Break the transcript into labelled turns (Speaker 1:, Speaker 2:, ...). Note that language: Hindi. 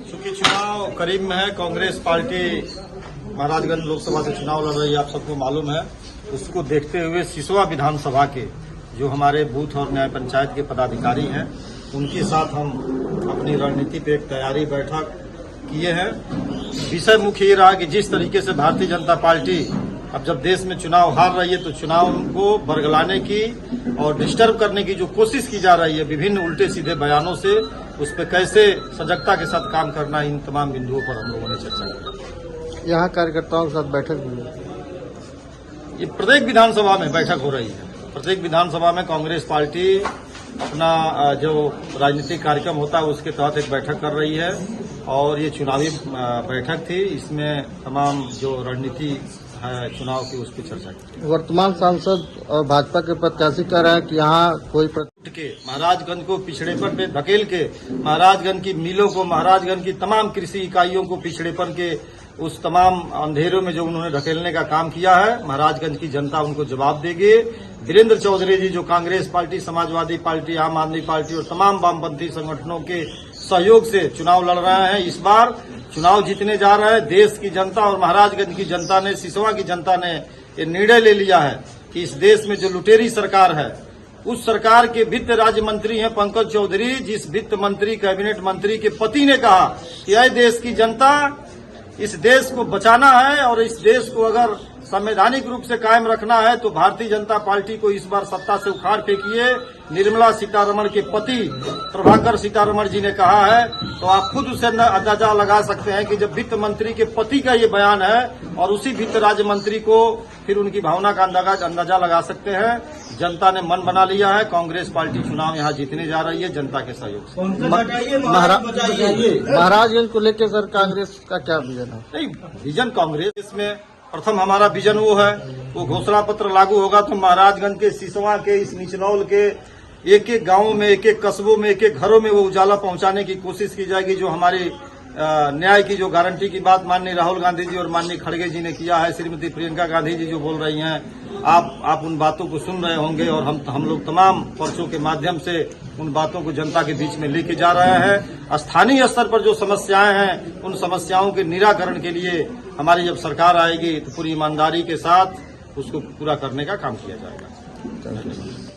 Speaker 1: चूंकि चुनाव करीब में है, कांग्रेस पार्टी महाराजगंज लोकसभा से चुनाव लड़ रही है, आप सबको मालूम है। उसको देखते हुए सिसवा विधानसभा के जो हमारे बूथ और न्याय पंचायत के पदाधिकारी हैं, उनके साथ हम अपनी रणनीति पे एक तैयारी बैठक किए हैं। विषय मुख्य ये रहा कि जिस तरीके से भारतीय जनता पार्टी अब जब देश में चुनाव हार रही है, तो चुनाव को बरगलाने की और डिस्टर्ब करने की जो कोशिश की जा रही है विभिन्न उल्टे सीधे बयानों से, उस पर कैसे सजगता के साथ काम करना, इन तमाम बिंदुओं पर हम लोगों ने चर्चा की।
Speaker 2: यहाँ कार्यकर्ताओं के साथ बैठक हुई है।
Speaker 1: ये प्रत्येक विधानसभा में बैठक हो रही है। प्रत्येक विधानसभा में कांग्रेस पार्टी अपना जो राजनीतिक कार्यक्रम होता है उसके तहत एक बैठक कर रही है, और ये चुनावी बैठक थी। इसमें तमाम जो रणनीति है चुनाव की, उस पर चर्चा की।
Speaker 2: वर्तमान सांसद और भाजपा के प्रत्याशी कह रहे हैं कि यहाँ कोई
Speaker 1: के महाराजगंज को पिछड़ेपन पे धकेल के, महाराजगंज की मिलों को, महाराजगंज की तमाम कृषि इकाइयों को पिछड़ेपन के उस तमाम अंधेरों में जो उन्होंने धकेलने का काम किया है, महाराजगंज की जनता उनको जवाब देगी। वीरेंद्र चौधरी जी जो कांग्रेस पार्टी, समाजवादी पार्टी, आम आदमी पार्टी और तमाम वामपंथी संगठनों के सहयोग से चुनाव लड़ रहे हैं, इस बार चुनाव जीतने जा रहे हैं। देश की जनता और महाराजगंज की जनता ने, सिसवा की जनता ने ये निर्णय ले लिया है कि इस देश में जो लुटेरी सरकार है, उस सरकार के वित्त राज्य मंत्री हैं पंकज चौधरी, जिस वित्त मंत्री, कैबिनेट मंत्री के पति ने कहा कि यह देश की जनता, इस देश को बचाना है और इस देश को अगर संवैधानिक रूप से कायम रखना है तो भारतीय जनता पार्टी को इस बार सत्ता से उखाड़ फेंकिए। निर्मला सीतारमण के पति प्रभाकर सीतारमण जी ने कहा है, तो आप खुद उसे अंदाजा लगा सकते हैं कि जब वित्त मंत्री के पति का ये बयान है और उसी वित्त राज्य मंत्री को, फिर उनकी भावना का अंदाजा लगा सकते हैं। जनता ने मन बना लिया है, कांग्रेस पार्टी चुनाव यहाँ जीतने जा रही है जनता के सहयोग से।
Speaker 2: महाराजगंज को लेकर सर कांग्रेस का क्या विजन है?
Speaker 1: नहीं, विजन कांग्रेस में प्रथम हमारा विजन वो है, वो घोषणा पत्र लागू होगा तो महाराजगंज के, सिसवा के, इस निचलौल के एक एक गांवों में, एक एक कस्बों में, एक एक घरों में वो उजाला पहुंचाने की कोशिश की जाएगी। जो हमारी न्याय की जो गारंटी की बात माननीय राहुल गांधी जी और माननीय खड़गे जी ने किया है, श्रीमती प्रियंका गांधी जी जो बोल रही हैं, आप उन बातों को सुन रहे होंगे, और हम लोग तमाम पर्चों के माध्यम से उन बातों को जनता के बीच में लेके जा रहे हैं। स्थानीय स्तर पर जो समस्याएं हैं, उन समस्याओं के निराकरण के लिए हमारी जब सरकार आएगी तो पूरी ईमानदारी के साथ उसको पूरा करने का काम किया जाएगा।